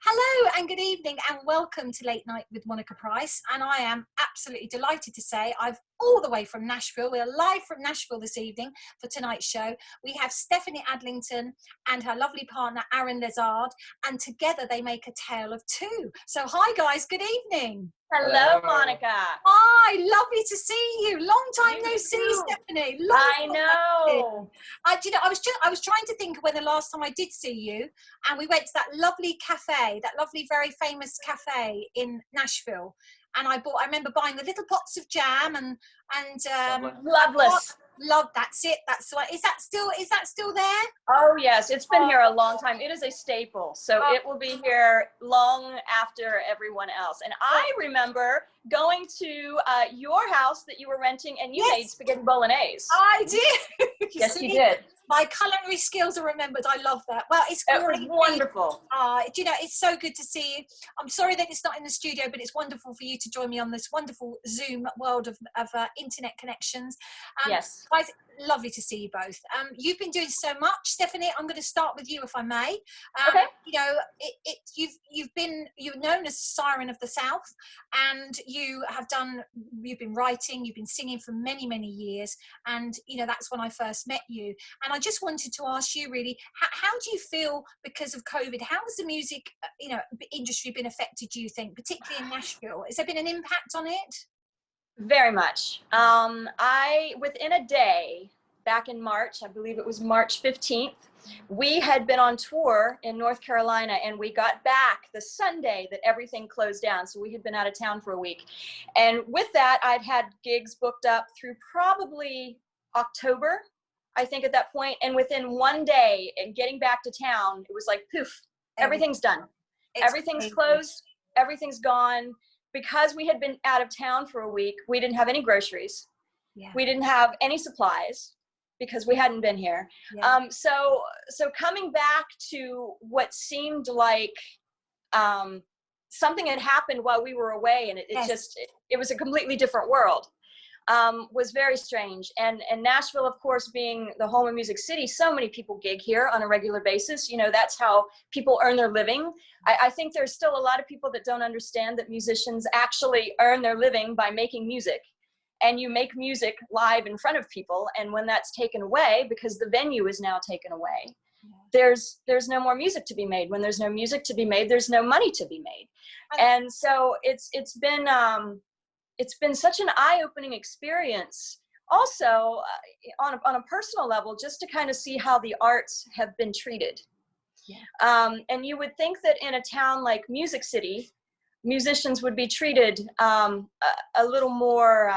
Hello and good evening and welcome to Late Night with Monica Price. And I am absolutely delighted to say I've all the way from Nashville. We're live from Nashville this evening for tonight's show. We have Stephanie Adlington and her lovely partner Aaron Lessard, and together they make a tale of two. So hi guys, good evening. Hello, Monica. Hi, lovely to see you. Long time no see, Stephanie. I know. I was trying to think of when the last time I did see you, and we went to that lovely cafe, that lovely, very famous cafe in Nashville. And I remember buying the little pots of jam and Loveless. That's it. That's what. Is that still there? Oh yes, it's been here a long time. It is a staple, so it will be here long after everyone else. And I remember going to your house that you were renting, and you made spaghetti bolognese. I did. Yes, you did. My culinary skills are remembered. I love that. Well, it's great. It was wonderful. It's so good to see you. I'm sorry that it's not in the studio, but it's wonderful for you to join me on this wonderful Zoom world of internet connections. Yes. Guys, lovely to see you both. You've been doing so much, Stephanie. I'm going to start with you, if I may. Okay. You're known as Siren of the South, and you've been writing, you've been singing for many, many years, and that's when I first met you. And I just wanted to ask you, really, how do you feel because of COVID? How has the music, industry been affected? Do you think, particularly in Nashville? Has there been an impact on it? Very much. Within a day, back in March, I believe it was March 15th, we had been on tour in North Carolina, and we got back the Sunday that everything closed down. So we had been out of town for a week. And with that, I'd had gigs booked up through probably October, I think, at that point. And within one day and getting back to town, it was like, poof, everything's done. Everything's closed. Everything's gone. Because we had been out of town for a week, we didn't have any groceries. Yeah. We didn't have any supplies because we hadn't been here. Yeah. So coming back to what seemed like something had happened while we were away, and it was a completely different world, was very strange. And Nashville, of course, being the home of Music City, so many people gig here on a regular basis. That's how people earn their living. I think there's still a lot of people that don't understand that musicians actually earn their living by making music. And you make music live in front of people, and when that's taken away, because the venue is now taken away, there's no more music to be made. When there's no music to be made, there's no money to be made. And so it's been such an eye-opening experience. Also, on a personal level, just to kind of see how the arts have been treated. Yeah. And you would think that in a town like Music City, musicians would be treated a little more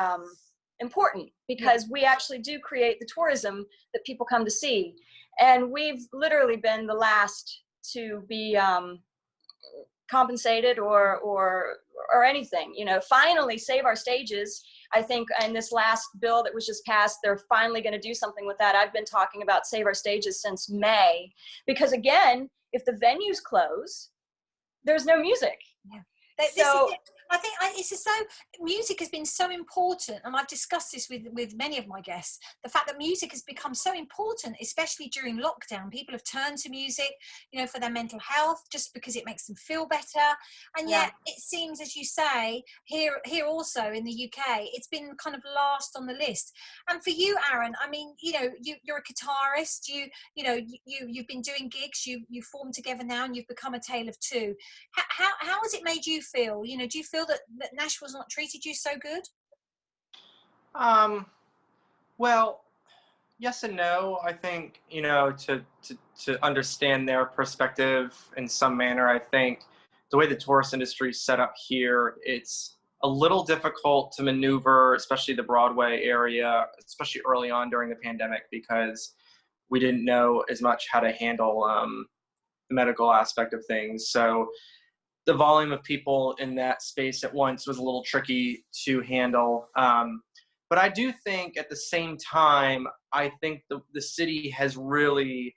important, because we actually do create the tourism that people come to see. And we've literally been the last to be compensated or anything. Finally, Save Our Stages, I think in this last bill that was just passed, they're finally going to do something with that. I've been talking about Save Our Stages since May, because again, if the venues close, there's no music. Yeah. I think it's just so, music has been so important, and I've discussed this with many of my guests, the fact that music has become so important, especially during lockdown. People have turned to music, for their mental health, just because it makes them feel better. And yet it seems, as you say, here also in the UK, it's been kind of last on the list. And for you, Aaron, I mean, you're a guitarist, you've been doing gigs, you formed together now, and you've become a tale of two. How has it made you feel? Do you feel that Nashville's not treated you so good? Well, yes and no. I think, to understand their perspective in some manner, I think the way the tourist industry is set up here, it's a little difficult to maneuver, especially the Broadway area, especially early on during the pandemic, because we didn't know as much how to handle the medical aspect of things. So the volume of people in that space at once was a little tricky to handle. But I do think at the same time, I think the city has really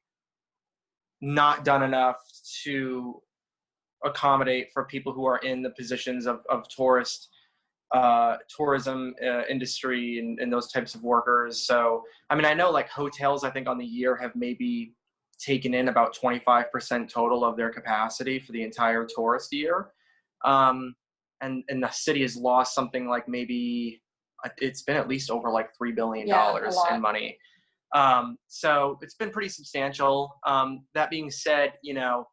not done enough to accommodate for people who are in the positions of tourism industry and those types of workers. So, I mean, I know like hotels, I think on the year have maybe taken in about 25% total of their capacity for the entire tourist year. And the city has lost something like maybe, it's been at least over like $3 billion in money. So it's been pretty substantial. That being said, you know,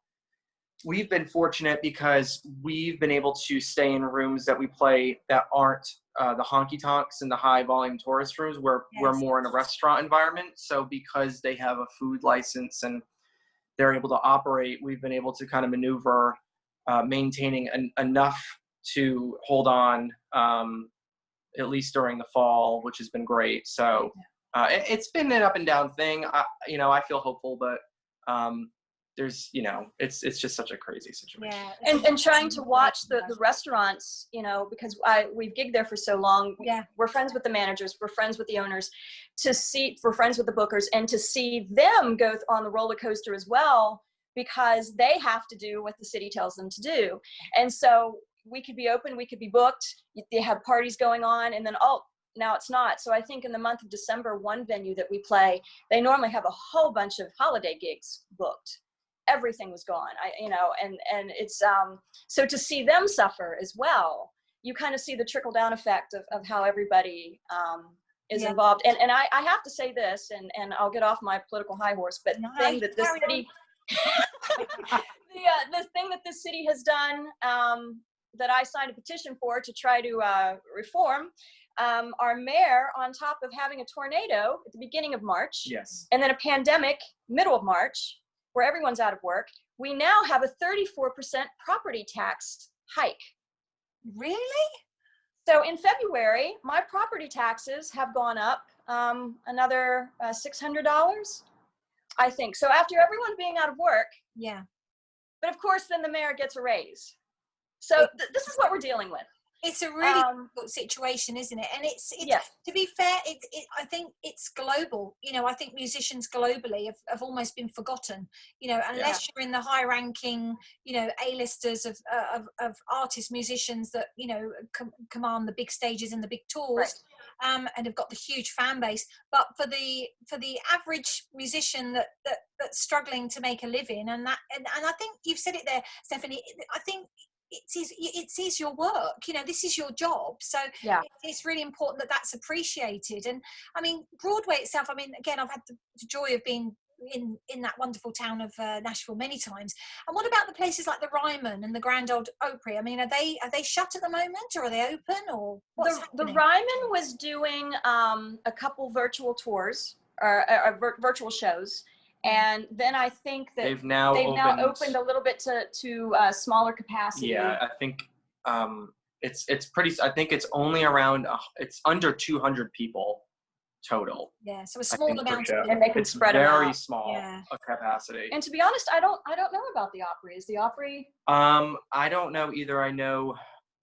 we've been fortunate because we've been able to stay in rooms that we play that aren't the honky tonks and the high volume tourist rooms, where we're more in a restaurant environment. So because they have a food license and they're able to operate, we've been able to kind of maneuver maintaining enough to hold on, at least during the fall, which has been great. So it's been an up and down thing. You know, I feel hopeful, but there's, you know, it's just such a crazy situation. Yeah. And trying to watch the restaurants, you know, because we've gigged there for so long. Yeah. We're friends with the managers, we're friends with the owners, we're friends with the bookers, and to see them go on the roller coaster as well, because they have to do what the city tells them to do. And so we could be open, we could be booked, they have parties going on, and then, now it's not. So I think in the month of December, one venue that we play, they normally have a whole bunch of holiday gigs booked. Everything was gone, you know, and it's, so to see them suffer as well, you kind of see the trickle down effect of how everybody is involved. And I have to say this, and I'll get off my political high horse, but the thing that this city, the thing that this city has done, that I signed a petition for to try to reform, our mayor, on top of having a tornado at the beginning of March, and then a pandemic middle of March, where everyone's out of work, we now have a 34% property tax hike. Really? So in February, my property taxes have gone up another $600, I think. So after everyone being out of work, but of course then the mayor gets a raise. So this is what we're dealing with. It's a really difficult situation, isn't it? And it's to be fair, I think it's global. You know, I think musicians globally have almost been forgotten. You know, unless you're in the high-ranking, you know, A-listers of artists, musicians that, you know, command the big stages and the big tours, and have got the huge fan base. But for the average musician that's struggling to make a living, and I think you've said it there, Stephanie. I think it is your work, you know, this is your job, so it's really important that that's appreciated. And I mean, Broadway itself, I mean, again, I've had the joy of being in that wonderful town of Nashville many times. And what about the places like the Ryman and the Grand Ole Opry? I mean, are they shut at the moment, or are they open, or what's happening? The Ryman was doing a couple virtual tours or virtual shows. And then I think that they've now opened a little bit to smaller capacity. Yeah, I think it's pretty. I think it's only around. It's under 200 people total. Yeah, so a small amount, and they can spread it out. Very small capacity. And to be honest, I don't know about the Opry. Is the Opry? I don't know either. I know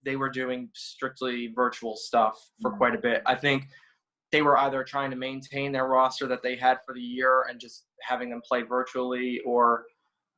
they were doing strictly virtual stuff for quite a bit. I think they were either trying to maintain their roster that they had for the year and just having them play virtually, or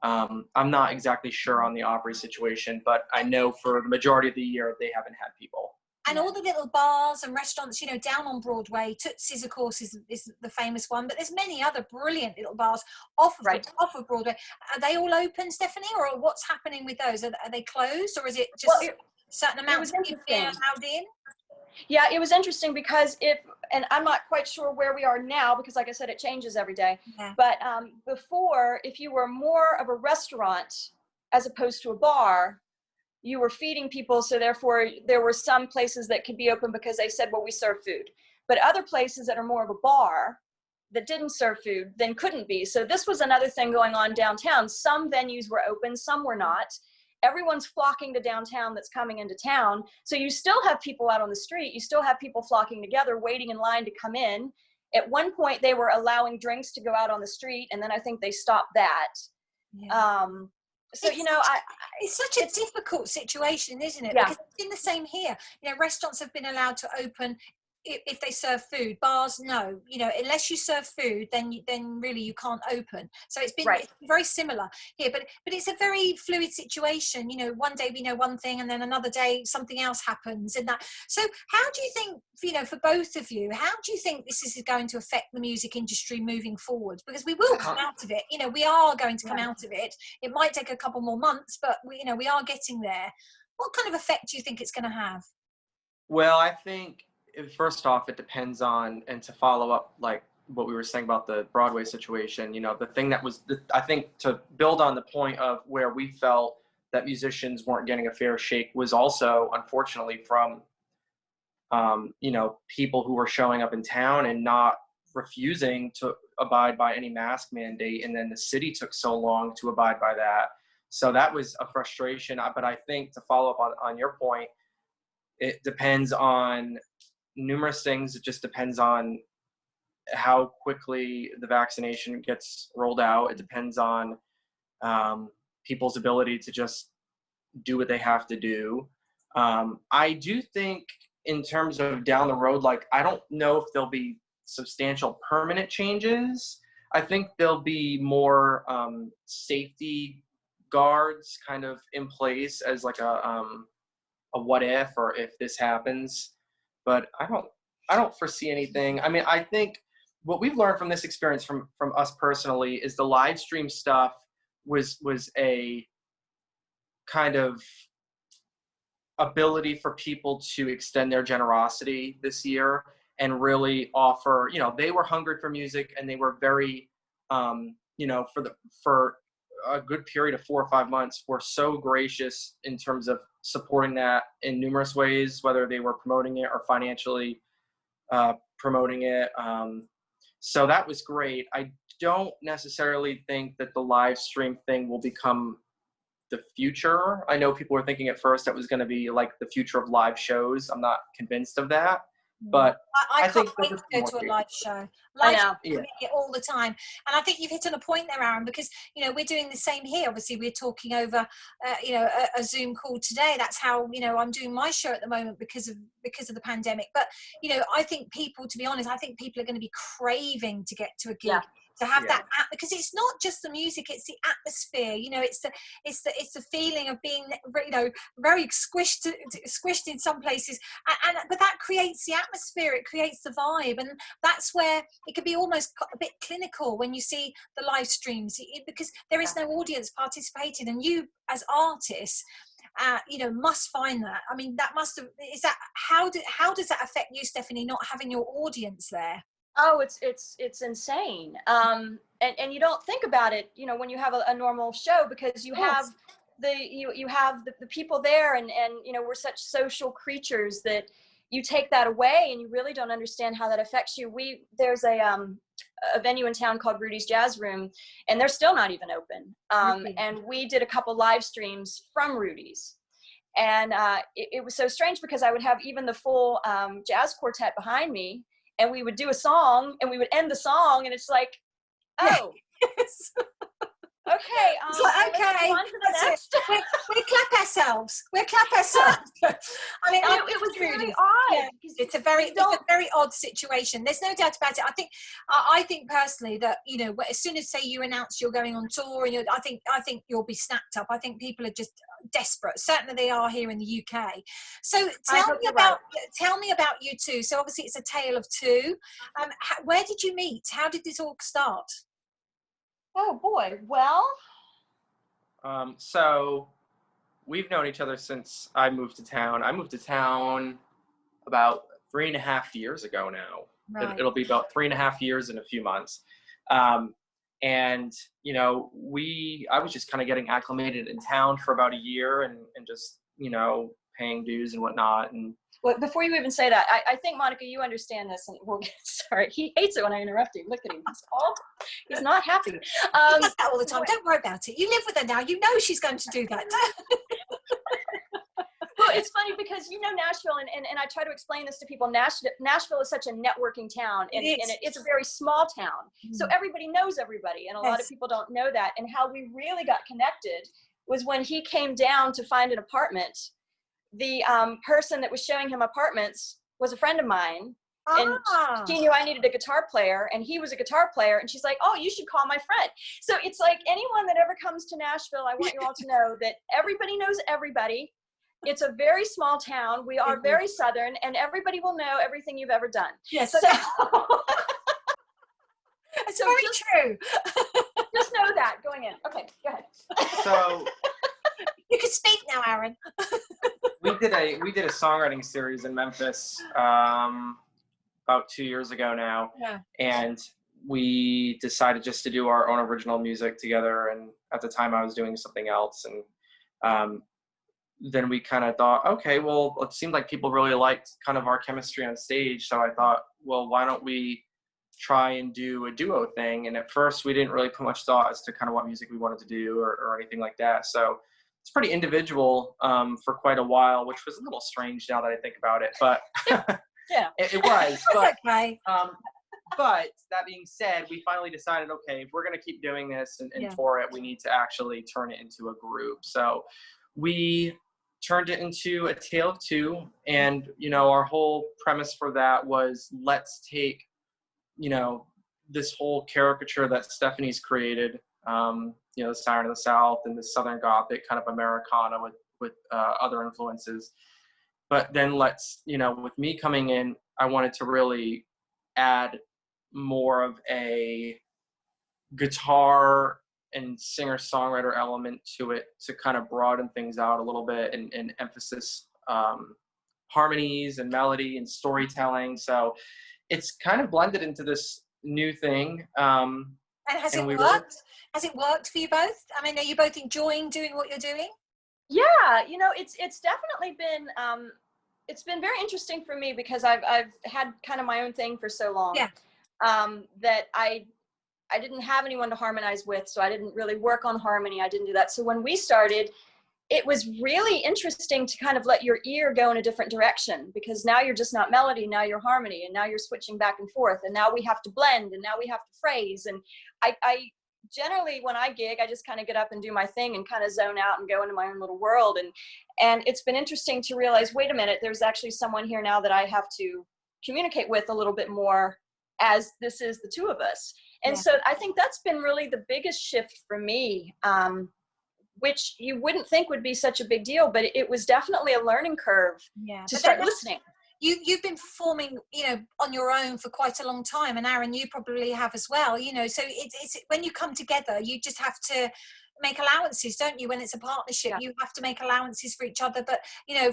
I'm not exactly sure on the Opry situation, but I know for the majority of the year they haven't had people. And all the little bars and restaurants, you know, down on Broadway, Tootsie's, of course, is the famous one, but there's many other brilliant little bars off of Broadway. Are they all open, Stephanie, or what's happening with those? Are they closed, or is it just certain amounts of people being allowed in? Yeah, it was interesting because and I'm not quite sure where we are now, because like I said, it changes every day. But before, if you were more of a restaurant as opposed to a bar, you were feeding people. So therefore there were some places that could be open because they said, well, we serve food. But other places that are more of a bar that didn't serve food then couldn't be. So this was another thing going on downtown. Some venues were open, some were not. Everyone's flocking to downtown that's coming into town. So you still have people out on the street. You still have people flocking together, waiting in line to come in. At one point, they were allowing drinks to go out on the street, and then I think they stopped that. So, you know, it's such a difficult situation, isn't it? Yeah. Because it's been the same here. You know, restaurants have been allowed to open if they serve food. Bars, no, you know, unless you serve food, then really you can't open. So it's been Right. it's very similar here, but it's a very fluid situation. You know, one day we know one thing, and then another day something else happens, and that. So how do you think, you know, for both of you, how do you think this is going to affect the music industry moving forward? Because we will come out of it. You know, we are going to come out of it. It might take a couple more months, but we are getting there. What kind of effect do you think it's going to have? Well, I think first off, it depends on, and to follow up, like what we were saying about the Broadway situation, you know, the thing that was, I think, to build on the point of where we felt that musicians weren't getting a fair shake was also, unfortunately, from, you know, people who were showing up in town and not refusing to abide by any mask mandate. And then the city took so long to abide by that. So that was a frustration. But I think, to follow up on your point, it depends on numerous things. It just depends on how quickly the vaccination gets rolled out. It depends on people's ability to just do what they have to do. I do think, in terms of down the road, like, I don't know if there'll be substantial permanent changes. I think there'll be more safety guards kind of in place as like a what if, or if this happens. But I don't foresee anything. I mean, I think what we've learned from this experience, from us personally, is the live stream stuff was a kind of ability for people to extend their generosity this year and really offer, you know, they were hungry for music, and they were very, you know, for a good period of 4 or 5 months, were so gracious in terms of supporting that in numerous ways, whether they were promoting it or financially promoting it. So that was great. I don't necessarily think that the live stream thing will become the future. I know people were thinking at first that was going to be like the future of live shows. I'm not convinced of that, but I think can't wait to go to a live show. I know. Yeah, all the time. And I think you've hit on a point there, Aaron, because, you know, we're doing the same here. Obviously, we're talking over, you know, a Zoom call today. That's how, you know, I'm doing my show at the moment because of the pandemic. But, you know, I think people, to be honest, I think people are going to be craving to get to a gig. Yeah. To have that, because it's not just the music, it's the atmosphere, you know, it's the feeling of being, you know, very squished in some places, and but that creates the atmosphere, it creates the vibe, and that's where it can be almost a bit clinical when you see the live streams, because there is no audience participating, and you as artists, you know, must find that. I mean, that must have, is that, how does that affect you, Stephanie, not having your audience there? Oh, it's insane. And you don't think about it, you know, when you have a normal show, because you have you have the people there, and you know, we're such social creatures that you take that away, and you really don't understand how that affects you. There's a venue in town called Rudy's Jazz Room, and they're still not even open. And we did a couple live streams from Rudy's. And it was so strange, because I would have even the full jazz quartet behind me, and we would do a song, and we would end the song, and it's like, oh, yes. Okay. It's like, okay, that's it. We clap ourselves. We clap ourselves. I mean, it was really odd. Yeah, it's a very odd situation. There's no doubt about it. I think personally that, you know, as soon as, say, you announce you're going on tour, and I think you'll be snapped up. I think people are just desperate. Certainly they are here in the UK. So tell me about you two. So obviously it's a tale of two. Where did you meet? How did this all start? Oh boy. Well, so we've known each other since I moved to town. I moved to town about 3.5 years ago now. Right. It'll be about 3.5 years in a few months. And, you know, I was just kind of getting acclimated in town for about a year, and just, you know, paying dues and whatnot. And well, before you even say that, I think, Monica, you understand this, and we'll get started. He hates it when I interrupt him. Look at him. He's not happy. He does that all the time. Don't worry about it. You live with her now. You know she's going to do that. Well, it's funny because, you know, Nashville, and I try to explain this to people. Nashville is such a networking town, and it's a very small town. Mm-hmm. So everybody knows everybody, and a lot of people don't know that. And how we really got connected was when he came down to find an apartment. The person that was showing him apartments was a friend of mine, And she knew I needed a guitar player, and he was a guitar player, and she's like, oh, you should call my friend. So it's like, anyone that ever comes to Nashville, I want you all to know that everybody knows everybody. It's a very small town. We are very Southern, and everybody will know everything you've ever done. Yes. So it's very true. Just know that going in. Okay, go ahead. So you can speak now, Aaron. we did a songwriting series in Memphis about 2 years ago now, and we decided just to do our own original music together. And at the time, I was doing something else, and then we kind of thought, okay, well, it seemed like people really liked kind of our chemistry on stage. So I thought, well, why don't we try and do a duo thing? And at first, we didn't really put much thought as to kind of what music we wanted to do or anything like that. So it's pretty individual for quite a while, which was a little strange now that I think about it. But yeah, it was. But, okay. But that being said, we finally decided, okay, if we're going to keep doing this and tour it, we need to actually turn it into a group. So we turned it into a tale of two. And, our whole premise for that was, let's take, this whole caricature that Stephanie's created, the Siren of the South and the Southern Gothic kind of Americana with other influences. But then with me coming in, I wanted to really add more of a guitar and singer-songwriter element to it to kind of broaden things out a little bit and emphasis harmonies and melody and storytelling. So it's kind of blended into this new thing. And has it worked? Has it worked for you both? I mean, are you both enjoying doing what you're doing? Yeah, it's definitely been it's been very interesting for me, because I've had kind of my own thing for so long. Yeah. That I didn't have anyone to harmonize with, so I didn't really work on harmony. I didn't do that. So when we started, it was really interesting to kind of let your ear go in a different direction, because now you're just not melody, now you're harmony, and now you're switching back and forth, and now we have to blend, and now we have to phrase. And I generally, when I gig, I just kind of get up and do my thing and kind of zone out and go into my own little world. And it's been interesting to realize, wait a minute, there's actually someone here now that I have to communicate with a little bit more, as this is the two of us. And so I think that's been really the biggest shift for me, which you wouldn't think would be such a big deal, but it was definitely a learning curve to start listening. You've been performing, on your own for quite a long time, and Aaron, you probably have as well. So it's when you come together, you just have to make allowances, don't you? When it's a partnership, you have to make allowances for each other. But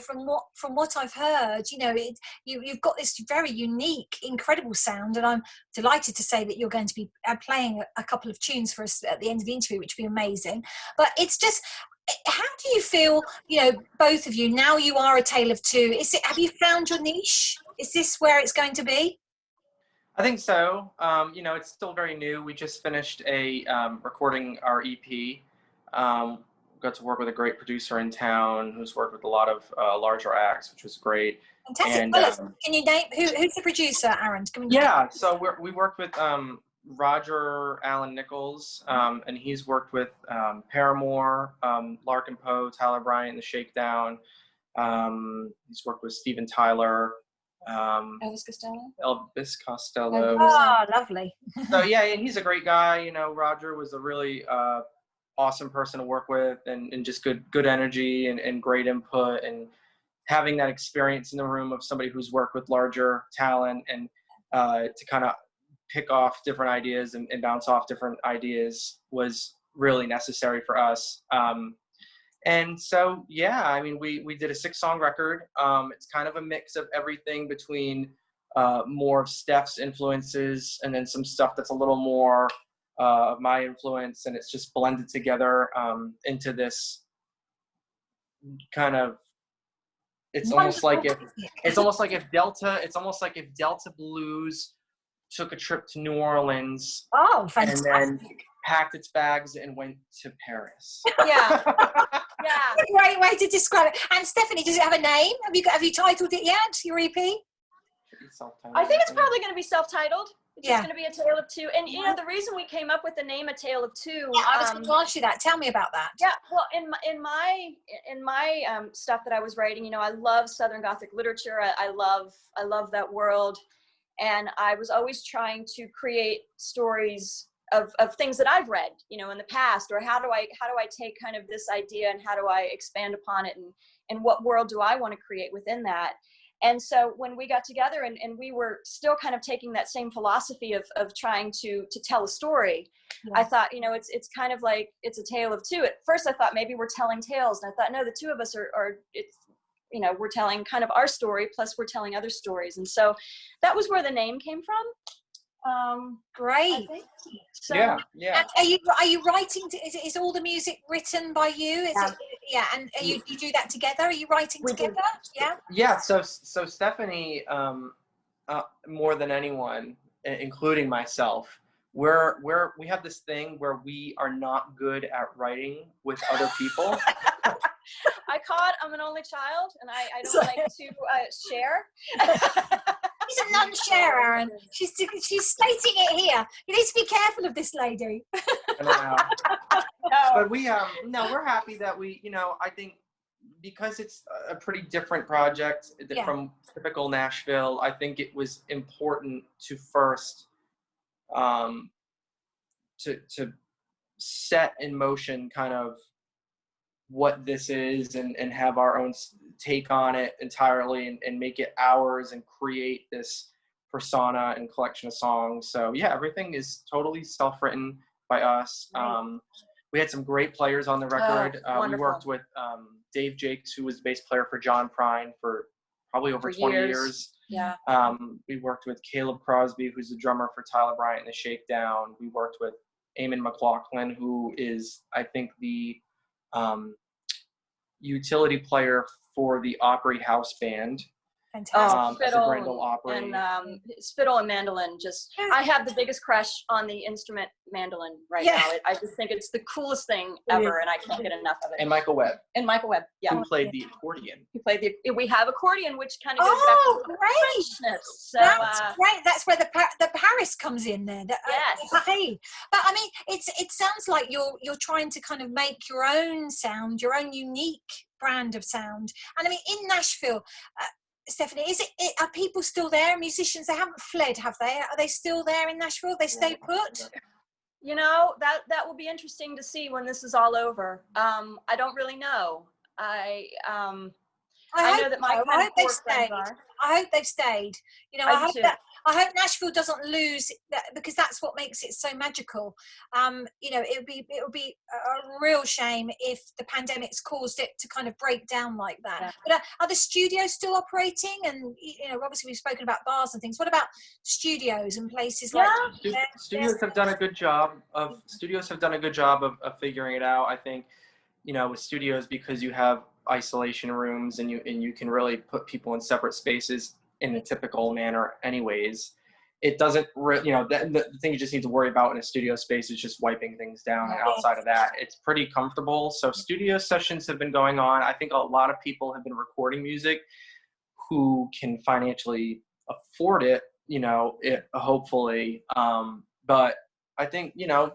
from what I've heard, you've got this very unique, incredible sound, and I'm delighted to say that you're going to be playing a couple of tunes for us at the end of the interview, which would be amazing. But it's just, how do you feel, both of you, now you are a tale of two? Have you found your niche? Is this where it's going to be? I think so. It's still very new. We just finished recording our EP. Got to work with a great producer in town who's worked with a lot of larger acts, which was great. Fantastic. And, can you name who's the producer, Aaron? So we worked with Roger Allen Nichols, and he's worked with Paramore, Larkin Poe, Tyler Bryant, The Shakedown. He's worked with Steven Tyler. Elvis Costello. Oh, lovely. So and he's a great guy. Roger was a really awesome person to work with, and just good energy and great input, and having that experience in the room of somebody who's worked with larger talent, and to kind of pick off different ideas and bounce off different ideas was really necessary for us. And so, we did a 6-song record. It's kind of a mix of everything between more of Steph's influences and then some stuff that's a little more of my influence, and it's just blended together into this kind of, it's almost like if Delta Blues took a trip to New Orleans. Oh, fantastic. And then packed its bags and went to Paris. Yeah. A great way to describe it. And Stephanie, does it have a name? Have you titled it yet, your EP? I think it's probably going to be self-titled. It's just going to be a tale of two. And the reason we came up with the name A Tale of Two. Yeah, I was going to ask you that. Tell me about that. Yeah, well, in my stuff that I was writing, I love Southern Gothic literature. I love that world. And I was always trying to create stories of things that I've read, you know, in the past, or how do I take kind of this idea and how do I expand upon it, and what world do I want to create within that? And so when we got together and we were still kind of taking that same philosophy of trying to tell a story, I thought, you know, it's kind of like, it's a tale of two. At first I thought maybe we're telling tales, and I thought, no, the two of us are it's, you know, we're telling kind of our story, plus we're telling other stories. And so that was where the name came from. Great. So, yeah. Are you writing? Is all the music written by you? Is it? Yeah. And you do that together? Are you writing together? Yeah. Yeah. So Stephanie, more than anyone, including myself, we have this thing where we are not good at writing with other people. I'm an only child, and I don't like to share. She's a non-sharer, Aaron. She's stating it here. You need to be careful of this lady. No. But we're happy that we, you know, I think because it's a pretty different project from typical Nashville, I think it was important to first to set in motion kind of what this is and have our own take on it entirely and make it ours and create this persona and collection of songs. So yeah, everything is totally self-written by us. We had some great players on the record. We worked with Dave Jakes, who was the bass player for John Prine for probably over 20 years. Yeah. We worked with Caleb Crosby, who's the drummer for Tyler Bryant and the Shakedown. We worked with Eamon McLaughlin, who is, I think, the utility player for the Opry House Band. Fantastic. As a Grendel Opry. And his fiddle and mandolin, I have the biggest crush on the instrument mandolin right now. I just think it's the coolest thing ever, and I can't get enough of it. And Michael Webb. Yeah. Who played the accordion. We have accordion, which kind of goes back to the Frenchness. So, that's great. That's where the Paris comes in there. Yes. But I mean, it sounds like you're trying to kind of make your own sound, your own unique brand of sound. And I mean, in Nashville, Stephanie, are people still there? Musicians, they haven't fled, have they? Are they still there in Nashville? They stay put? You know, that will be interesting to see when this is all over. I don't really know. I know that my kind of core friends are. I hope they've stayed. You know, I hope Nashville doesn't lose that, because that's what makes it so magical. You know, it would be a real shame if the pandemic's caused it to kind of break down like that. Yeah. But are the studios still operating? And you know, obviously we've spoken about bars and things. What about studios and places like? Studios have done a good job of figuring it out. I think, you know, with studios, because you have isolation rooms and you can really put people in separate spaces in a typical manner anyways, it doesn't you know, the thing you just need to worry about in a studio space is just wiping things down. And outside of that, it's pretty comfortable. So studio sessions have been going on. I think a lot of people have been recording music who can financially afford it, you know, hopefully. But I think, you know,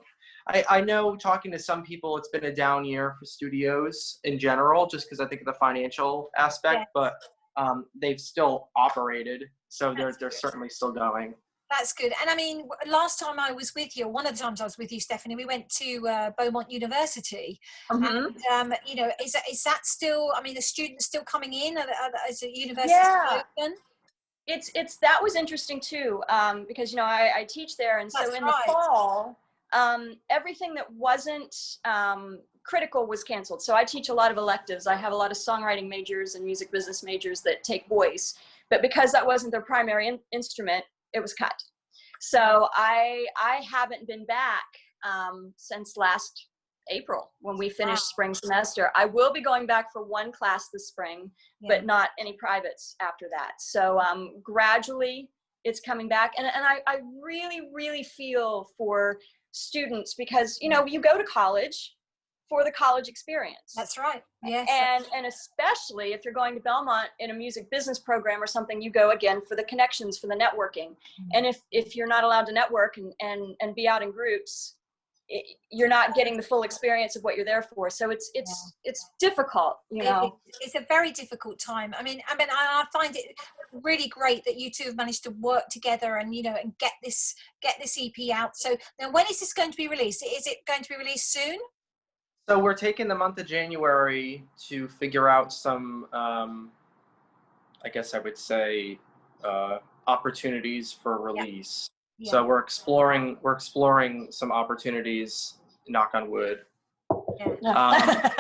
I know talking to some people, it's been a down year for studios in general, just because I think of the financial aspect, but they've still operated. So they're certainly still going. That's good. And I mean, last time I was with you, one of the times I was with you, Stephanie, we went to Beaumont University. And, you know, is that still, I mean, the students still coming in? Is the university still open? That was interesting too, because, you know, I teach there. And so the fall, everything that wasn't critical was canceled. So I teach a lot of electives. I have a lot of songwriting majors and music business majors that take voice. But because that wasn't their primary instrument, it was cut. So I haven't been back since last April when we finished spring semester. I will be going back for one class this spring, but not any privates after that. So gradually it's coming back. And I really, really feel for students, because, you know, you go to college for the college experience. That's right. Yes. And especially if you're going to Belmont in a music business program or something, you go again for the connections, for the networking. And if you're not allowed to network and be out in groups, you're not getting the full experience of what you're there for. So it's difficult, you know. It's a very difficult time. I mean, I find it really great that you two have managed to work together and, you know, and get this EP out. So now, when is this going to be released? Is it going to be released soon? So we're taking the month of January to figure out some, I guess I would say, opportunities for release. Yeah. So we're exploring some opportunities, knock on wood. Yeah.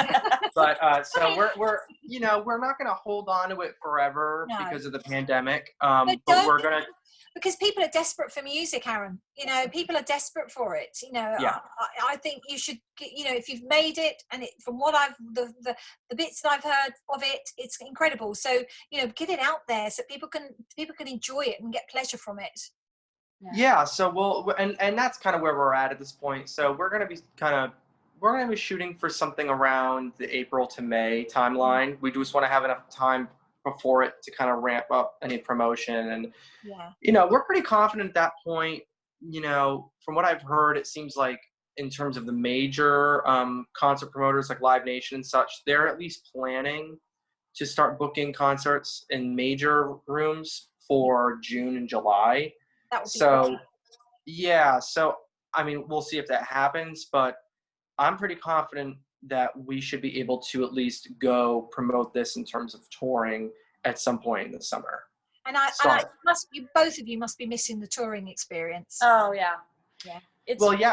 But so we're you know, we're not going to hold on to it forever because of the pandemic. But we're going to, because people are desperate for music, Aaron. You know, people are desperate for it. You know, yeah. I think you should, you know, if you've made it, and from what the bits that I've heard of it, it's incredible. So, you know, get it out there so people can enjoy it and get pleasure from it. Yeah. So and that's kind of where we're at this point. So we're going to be shooting for something around the April to May timeline. We just want to have enough time before it to kind of ramp up any promotion. And, you know, we're pretty confident at that point. You know, from what I've heard, it seems like in terms of the major concert promoters like Live Nation and such, they're at least planning to start booking concerts in major rooms for June and July. That would be great. Yeah. So, I mean, we'll see if that happens, but I'm pretty confident that we should be able to at least go promote this in terms of touring at some point in the summer. And both of you must be missing the touring experience. Oh yeah, yeah.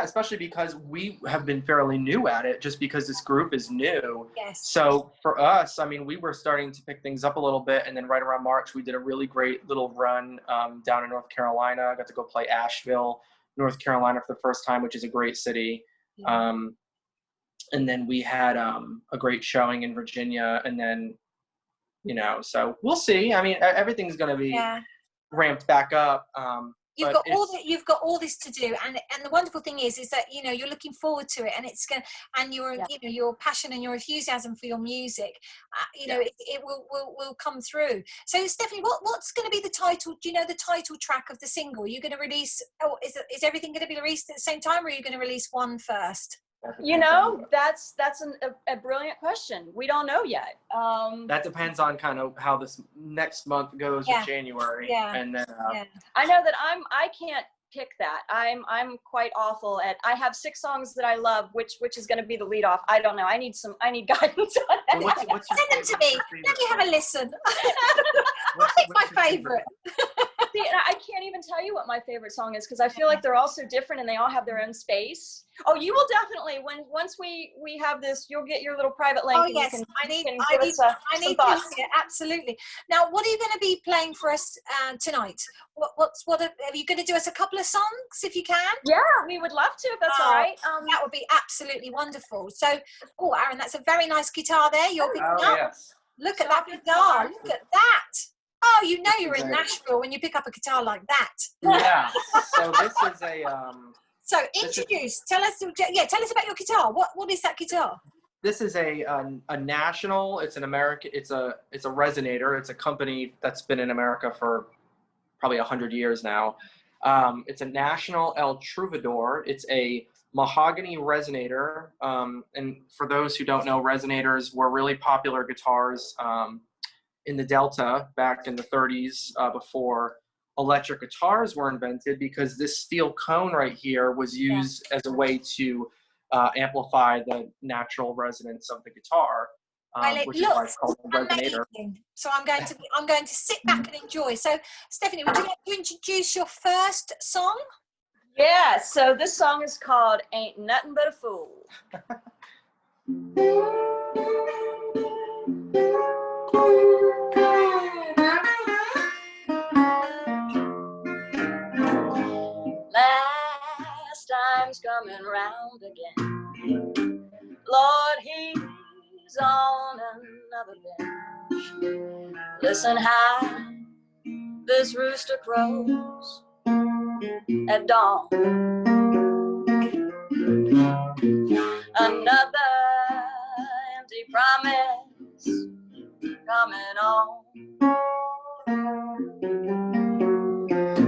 Especially because we have been fairly new at it, just because this group is new. Yes. So for us, I mean, we were starting to pick things up a little bit, and then right around March, we did a really great little run down in North Carolina. I got to go play Asheville, North Carolina for the first time, which is a great city. Yeah. And then we had a great showing in Virginia, and then, you know, so we'll see. I mean, everything's going to be ramped back up. You've got all this to do, and the wonderful thing is that, you know, you're looking forward to it, and it's going, and you know, your passion and your enthusiasm for your music, you know, it will come through. So Stephanie, what's going to be the title? Do you know the title track of the single? Are you going to release? Oh, is everything going to be released at the same time, or are you going to release one first? You know, that's a brilliant question. We don't know yet. That depends on kind of how this next month goes with January. Yeah. And then I know that I can't pick that. I'm quite awful at. I have 6 songs that I love. Which is going to be the lead off? I don't know. I need guidance on that. Well, Send them to me. Let me have a listen. I think my favorite. See, and I can't even tell you what my favorite song is, because I feel like they're all so different and they all have their own space. Oh, you will definitely, once we have this, you'll get your little private link. Oh, yes. I need to hear, absolutely. Now, what are you going to be playing for us tonight? What are you going to do us a couple of songs if you can? Yeah, we would love to, if that's all right. That would be absolutely wonderful. So, Aaron, that's a very nice guitar there. You're picking up. Yes. Look at that guitar. Look at that. Oh, you know you're in Nashville when you pick up a guitar like that. Yeah. So this is a. So tell us about your guitar. What is that guitar? This is a National. It's an American. It's a resonator. It's a company that's been in America for probably 100 years now. It's a National El Troubadour. It's a mahogany resonator. And for those who don't know, resonators were really popular guitars in the Delta back in the 30s before electric guitars were invented, because this steel cone right here was used as a way to amplify the natural resonance of the guitar, which is why it's called a resonator. So I'm going to sit back and enjoy. So Stephanie, would you like to introduce your first song? Yeah, so this song is called Ain't Nothing But a Fool. Last time's coming round again. Lord, he's on another bench. Listen how this rooster crows at dawn. Another empty promise coming on.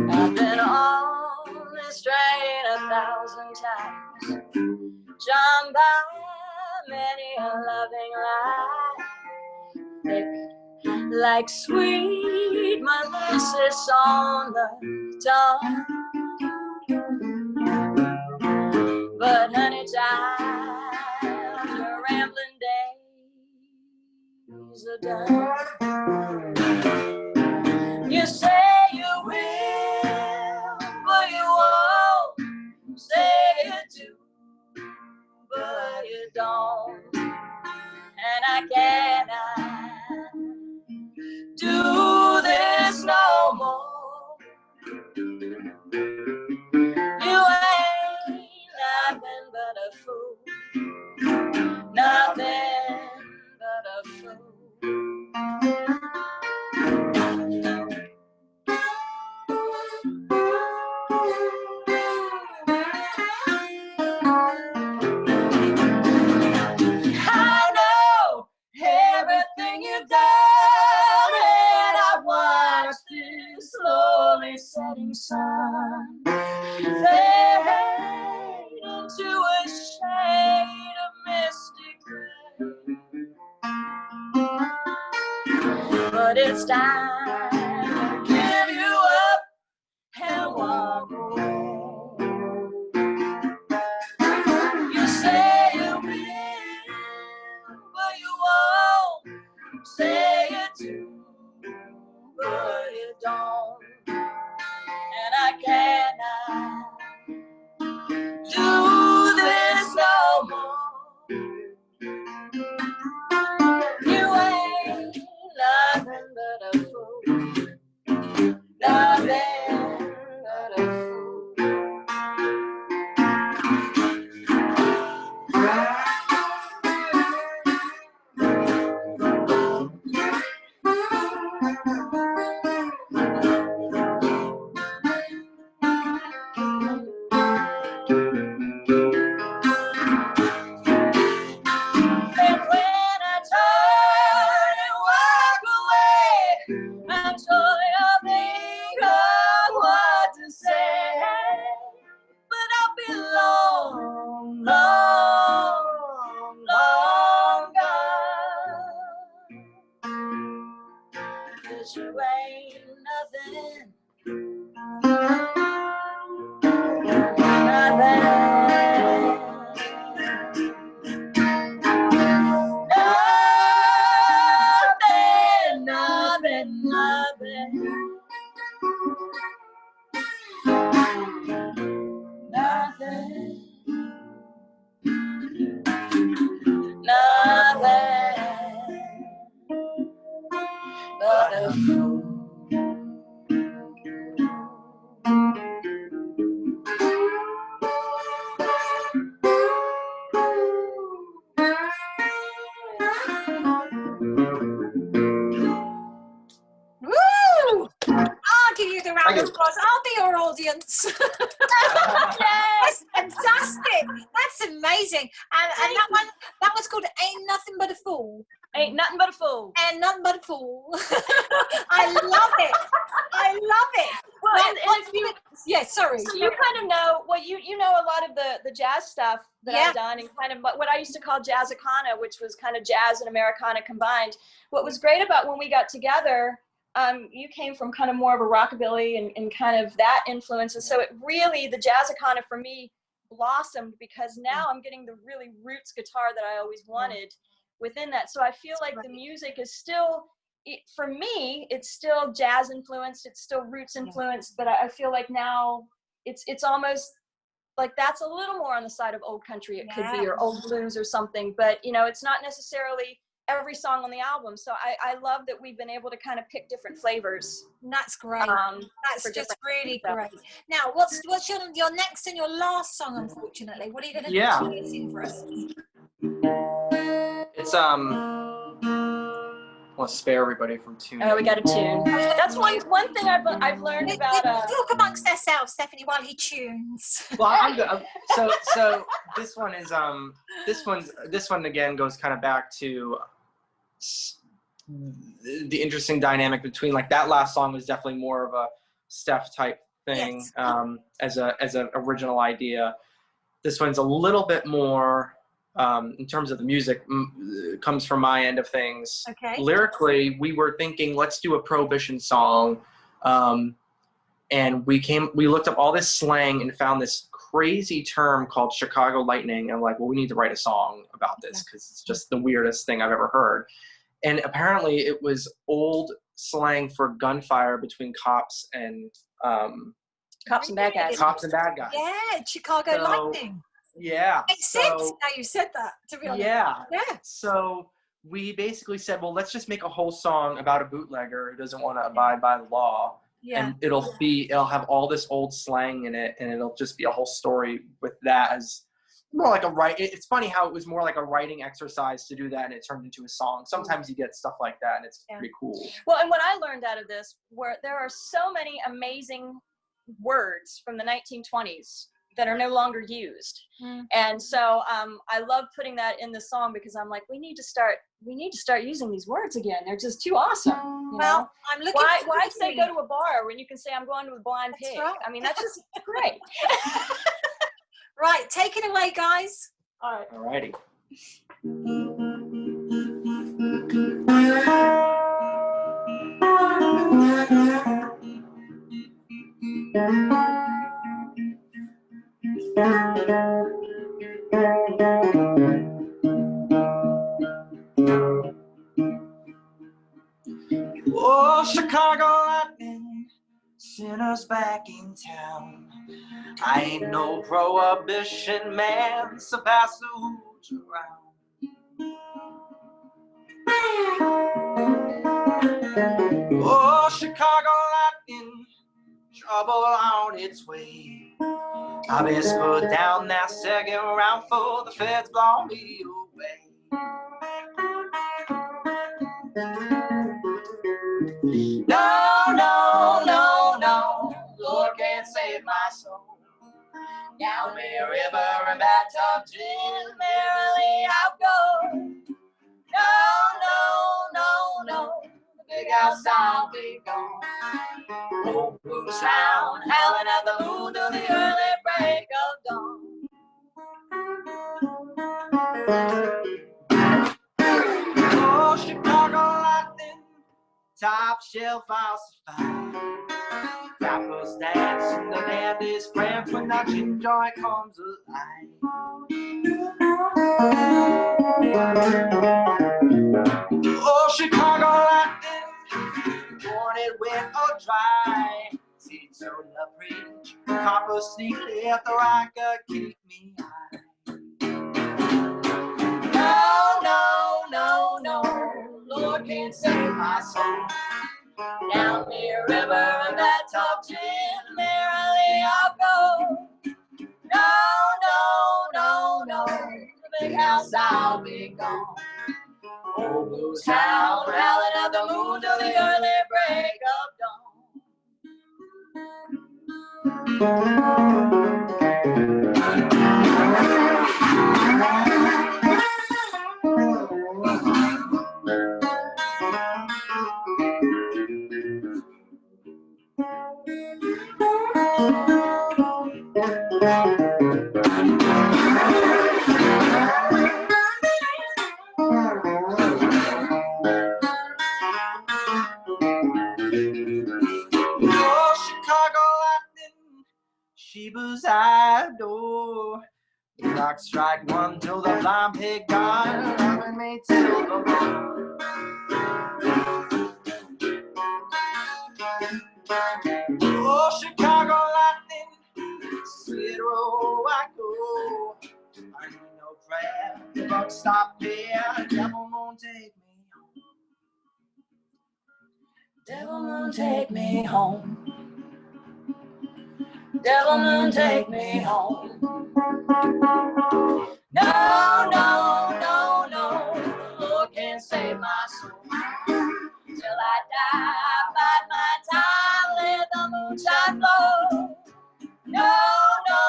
I've been on this train 1,000 times. Drawn by many a loving light, thick like sweet molasses on the tongue. But honey child, your rambling days are done. You say you will, but you won't. Say you do, but you don't. And I cannot do this no more. You ain't nothing but a fool, nothing but a fool. I know everything you've done, and I watched this slowly setting sun fade into a shade of mystic gray. But it's time to give you up and walk away. You say you will, but you won't. Say you do, but you don't. And I cannot do this no more. You ain't nothing but a fool, nothing but a fool. And when I turn and walk away, I'm sure you'll think of what to say. But I'll be long, long, long gone. 'Cause you ain't nothing, nothing, nothing, but a fool. Woo! I'll give you the round of applause. I'll be your audience. That's fantastic. That's amazing. And that one's called Ain't Nothing But a Fool. Ain't nothing but a fool. And nothing but a fool. I love it. I love it. Well, and if you, yeah, sorry. So you kind of know, well, you know a lot of the jazz stuff that I've done, and kind of what I used to call jazzicana, which was kind of jazz and Americana combined. What was great about when we got together, you came from kind of more of a rockabilly and kind of that influence. And so it really, the jazzicana for me blossomed because now I'm getting the really roots guitar that I always wanted within that. So I feel like the music is still, for me, it's still jazz influenced, it's still roots influenced, but I feel like now it's almost like that's a little more on the side of old country, it could be, or old blues or something, but you know, it's not necessarily every song on the album. So I love that we've been able to kind of pick different flavors. That's great. That's just really great. Now, what's your next and your last song, unfortunately? What are you going to sing for us? It's I'll spare everybody from tuning. Oh, we got a tune. That's one thing I've learned about. Talk amongst ourselves, Stephanie, while he tunes. Well, I'm good. So this one is this one again goes kind of back to the interesting dynamic between, like, that last song was definitely more of a Steph type thing, as a original idea. This one's a little bit more, in terms of the music, comes from my end of things. Okay. Lyrically, we were thinking, let's do a Prohibition song. And we looked up all this slang and found this crazy term called Chicago lightning. And I'm like, well, we need to write a song about this because it's just the weirdest thing I've ever heard. And apparently it was old slang for gunfire between cops and Cops and bad guys. Cops and bad guys. Yeah, Chicago lightning. Yeah. Makes sense now you said that, to be honest. Yeah. Yeah. So we basically said, well, let's just make a whole song about a bootlegger who doesn't want to abide by the law. Yeah. And it'll have all this old slang in it, and it'll just be a whole story with that as more like it's funny how it was more like a writing exercise to do that, and it turned into a song. Sometimes you get stuff like that, and it's pretty cool. Well, and what I learned out of this were there are so many amazing words from the 1920s that are no longer used. And so I love putting that in the song because I'm like, we need to start using these words again. They're just too awesome. Well, I'm looking. Why say go to a bar when you can say I'm going to a blind pig? Right. I mean, that's just great. Right, take it away, guys. All right. Alrighty. Oh, Chicago lightning, send us back in town. I ain't no prohibition man, so pass the hooch around. Oh, Chicago lightning, trouble on its way. I best put down that second round for the feds blow me away. No, no, no, no, Lord can't save my soul. Down me river and bathtub gin, merrily I'll go. No, no, no, no, the big house I'll be gone. Old blue sound, howling at the moon till the early break of dawn. Oh, Chicago lightning, top shelf falsified. Rappers dance and the dandies friends when that gin joint comes alive. Oh, Chicago lightning, born it wet or dry. Seeds on the bridge, copper sneak left the rocker keep me high. No, no, no, no, Lord can't save my soul. Down the river and that top gin, merrily I'll go. No, no, no, no, the big house I'll be gone. Old blue town, howling at the moon till the early break of Sheba's idol. The clock strike one till the blind pig gone. Loving me till the morn. Oh, Chicago lightning, Skid Row I go. I need no prayer, the buck stop here. Devil won't take me home. Devil won't take me home. Devil moon, take me home. No, no, no, no, Lord can't save my soul. Till I die, I bide my time, let the moonshine blow. No, no,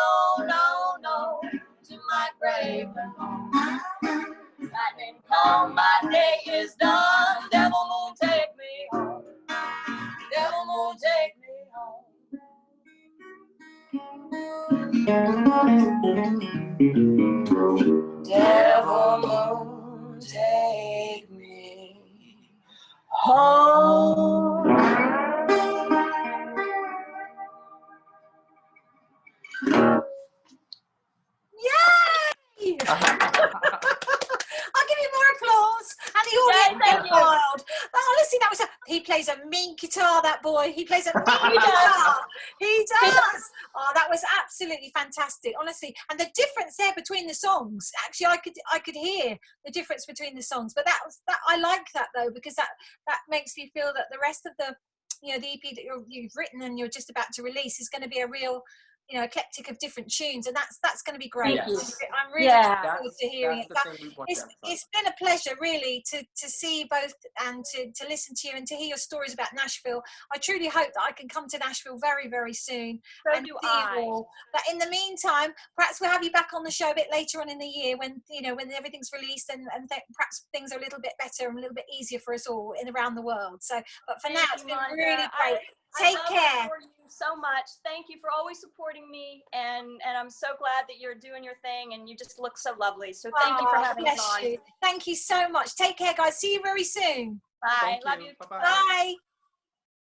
no, no, to my grave and home. Lightning come, my day is done. Devil moon, take me home. Devil moon, take me home. home. Yay! I'll give you more applause, and the audience Thank go you. wild. But honestly, that was he plays a mean guitar, that boy. He plays a mean guitar. He does. Oh, that was absolutely fantastic, honestly. And the difference there between the songs, actually, I could hear the difference between the songs. But that I like that though, because that makes me feel that the rest of the the EP that you've written and you're just about to release is going to be a real eclectic of different tunes, and that's going to be great. Yes. I'm really looking forward to hearing it. It's been a pleasure really to see you both and to listen to you and to hear your stories about Nashville. I truly hope that I can come to Nashville very, very soon. So and do see I. you all. But in the meantime, perhaps we'll have you back on the show a bit later on in the year when when everything's released and perhaps things are a little bit better and a little bit easier for us all around the world. So, but for now, it's been really great. Take care. You so much. Thank you for always supporting me, and I'm so glad that you're doing your thing, and you just look so lovely. So thank you for having us on. Thank you so much. Take care, guys. See you very soon. Bye. Love you. Bye-bye. Bye.